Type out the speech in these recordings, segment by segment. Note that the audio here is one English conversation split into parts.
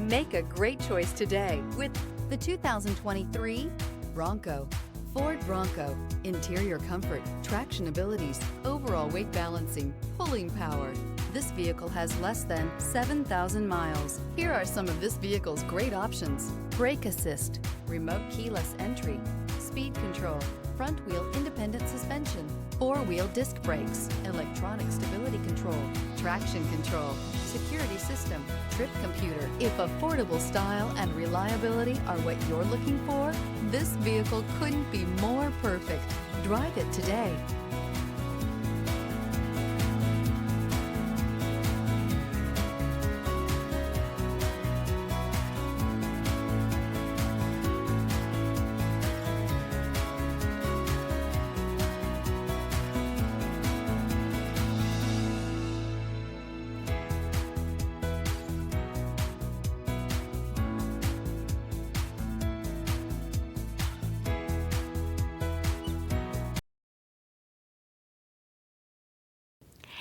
Make a great choice today with the 2023 Bronco. Ford Bronco. Interior comfort, traction abilities, overall weight balancing, pulling power. This vehicle has less than 7,000 miles. Here are some of this vehicle's great options: brake assist, remote keyless entry, speed control, front wheel independent suspension, four-wheel disc brakes, electronic stability control, traction control, security system, trip computer. If affordable style and reliability are what you're looking for, this vehicle couldn't be more perfect. Drive it today.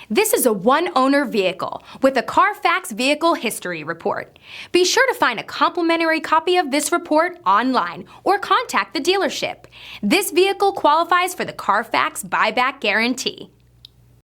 This is a one-owner vehicle with a Carfax Vehicle History Report. Be sure to find a complimentary copy of this report online or contact the dealership. This vehicle qualifies for the Carfax Buyback Guarantee.